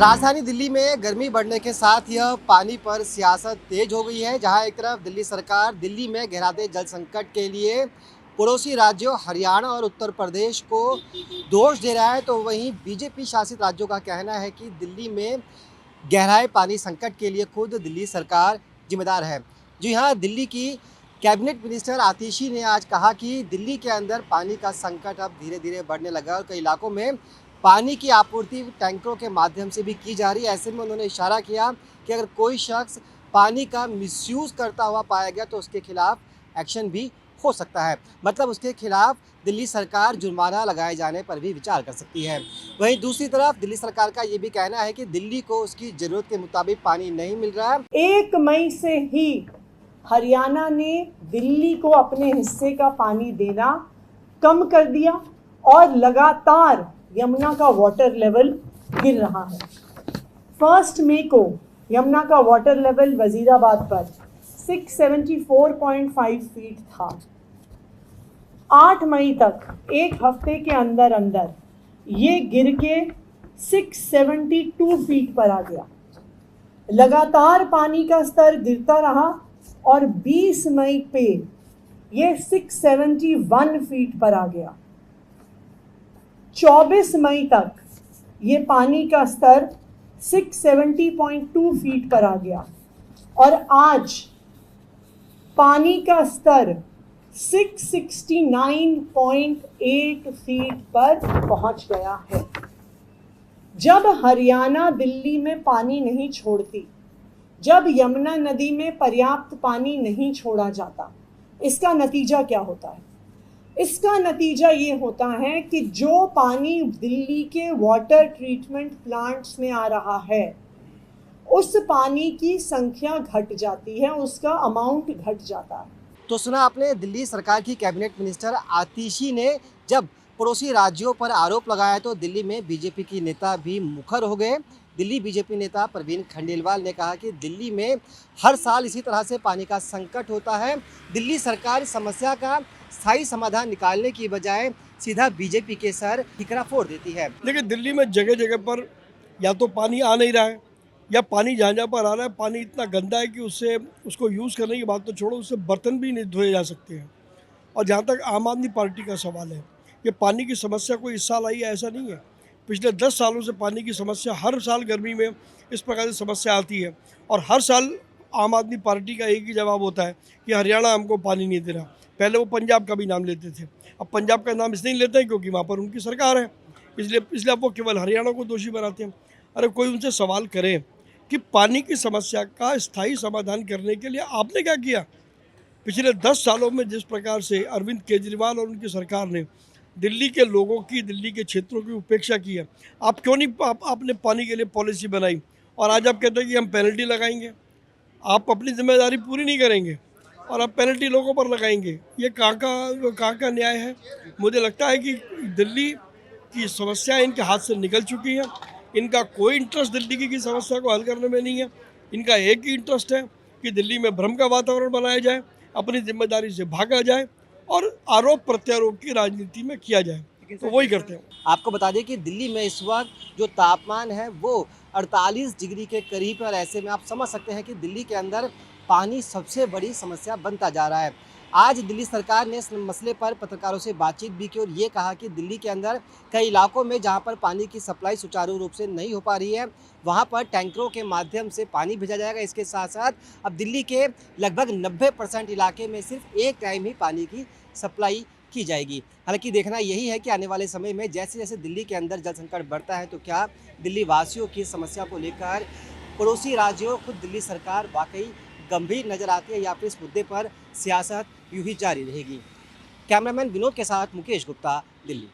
राजधानी दिल्ली में गर्मी बढ़ने के साथ यह पानी पर सियासत तेज हो गई है। जहां एक तरफ दिल्ली सरकार दिल्ली में गहराते जल संकट के लिए पड़ोसी राज्यों हरियाणा और उत्तर प्रदेश को दोष दे रहा है, तो वहीं बीजेपी शासित राज्यों का कहना है कि दिल्ली में गहराए पानी संकट के लिए खुद दिल्ली सरकार जिम्मेदार है। जी हाँ, दिल्ली की कैबिनेट मिनिस्टर आतिशी ने आज कहा कि दिल्ली के अंदर पानी का संकट अब धीरे धीरे बढ़ने लगा और कई इलाकों में पानी की आपूर्ति टैंकरों के माध्यम से भी की जा रही है। ऐसे में उन्होंने इशारा किया कि अगर कोई शख्स पानी का मिसयूज़ करता हुआ पाया गया तो उसके खिलाफ एक्शन भी हो सकता है। मतलब उसके खिलाफ दिल्ली सरकार जुर्माना लगाए जाने पर भी विचार कर सकती है। वहीं दूसरी तरफ दिल्ली सरकार का ये भी कहना है कि दिल्ली को उसकी ज़रूरत के मुताबिक पानी नहीं मिल रहा है। 1 मई से ही हरियाणा ने दिल्ली को अपने हिस्से का पानी देना कम कर दिया और लगातार यमुना का वाटर लेवल गिर रहा है। 1 मई को यमुना का वाटर लेवल वजीराबाद पर 674.5 फीट था। 8 मई तक एक हफ्ते के अंदर अंदर ये गिर के 672 फीट पर आ गया। लगातार पानी का स्तर गिरता रहा और 20 मई पे ये 671 फीट पर आ गया। 24 मई तक ये पानी का स्तर 670.2 फीट पर आ गया और आज पानी का स्तर 669.8 फीट पर पहुंच गया है। जब हरियाणा दिल्ली में पानी नहीं छोड़ती, जब यमुना नदी में पर्याप्त पानी नहीं छोड़ा जाता, इसका नतीजा क्या होता है? इसका नतीजा ये होता है कि जो पानी दिल्ली के वाटर ट्रीटमेंट प्लांट्स में आ रहा है, उस पानी की संख्या घट जाती है, उसका अमाउंट घट जाता है। तो सुना आपने, दिल्ली सरकार की कैबिनेट मिनिस्टर आतिशी ने जब पड़ोसी राज्यों पर आरोप लगाया तो दिल्ली में बीजेपी की नेता भी मुखर हो गए। दिल्ली बीजेपी नेता प्रवीण खंडेलवाल ने कहा कि दिल्ली में हर साल इसी तरह से पानी का संकट होता है। दिल्ली सरकार समस्या का स्थायी समाधान निकालने की बजाय सीधा बीजेपी के सर ठिकरा फोड़ देती है। देखिए, दिल्ली में जगह जगह पर या तो पानी आ नहीं रहा है या पानी जहाँ जहाँ पर आ रहा है पानी इतना गंदा है कि उससे उसको यूज़ करने की बात तो छोड़ो, उससे बर्तन भी नहीं धोए जा सकते हैं। और जहाँ तक आम आदमी पार्टी का सवाल है, ये पानी की समस्या कोई इस साल आई है ऐसा नहीं है। पिछले 10 सालों से पानी की समस्या, हर साल गर्मी में इस प्रकार की समस्या आती है और हर साल आम आदमी पार्टी का एक ही जवाब होता है कि हरियाणा हमको पानी नहीं दे रहा। पहले वो पंजाब का भी नाम लेते थे, अब पंजाब का नाम इसलिए नहीं लेते हैं क्योंकि वहाँ पर उनकी सरकार है, इसलिए अब वो केवल हरियाणा को दोषी बनाते हैं। अरे कोई उनसे सवाल करे कि पानी की समस्या का स्थायी समाधान करने के लिए आपने क्या किया? पिछले 10 सालों में जिस प्रकार से अरविंद केजरीवाल और उनकी सरकार ने दिल्ली के लोगों की, दिल्ली के क्षेत्रों की उपेक्षा की है, आप क्यों नहीं आपने पानी के लिए पॉलिसी बनाई और आज आप कहते हैं कि हम पेनल्टी लगाएंगे? आप अपनी जिम्मेदारी पूरी नहीं करेंगे और आप पेनल्टी लोगों पर लगाएंगे। ये कहाँ का न्याय है? मुझे लगता है कि दिल्ली की समस्या इनके हाथ से निकल चुकी है। इनका कोई इंटरेस्ट दिल्ली की समस्या को हल करने में नहीं है। इनका एक ही इंटरेस्ट है कि दिल्ली में भ्रम का वातावरण बनाया जाए, अपनी जिम्मेदारी से भागा जाए और आरोप प्रत्यारोप की राजनीति में किया जाए, तो वही करते हैं। आपको बता दें कि दिल्ली में इस वक्त जो तापमान है वो 48 डिग्री के करीब है और ऐसे में आप समझ सकते हैं कि दिल्ली के अंदर पानी सबसे बड़ी समस्या बनता जा रहा है। आज दिल्ली सरकार ने इस मसले पर पत्रकारों से बातचीत भी की और ये कहा कि दिल्ली के अंदर कई इलाकों में जहां पर पानी की सप्लाई सुचारू रूप से नहीं हो पा रही है, वहां पर टैंकरों के माध्यम से पानी भेजा जाएगा। इसके साथ साथ अब दिल्ली के लगभग 90% इलाके में सिर्फ एक टाइम ही पानी की सप्लाई की जाएगी। हालांकि देखना यही है कि आने वाले समय में जैसे जैसे दिल्ली के अंदर जल संकट बढ़ता है तो क्या दिल्ली वासियों की समस्या को लेकर पड़ोसी राज्यों, खुद दिल्ली सरकार वाकई गंभीर नजर आती है या फिर इस मुद्दे पर सियासत यूं ही जारी रहेगी। कैमरामैन विनोद के साथ मुकेश गुप्ता, दिल्ली।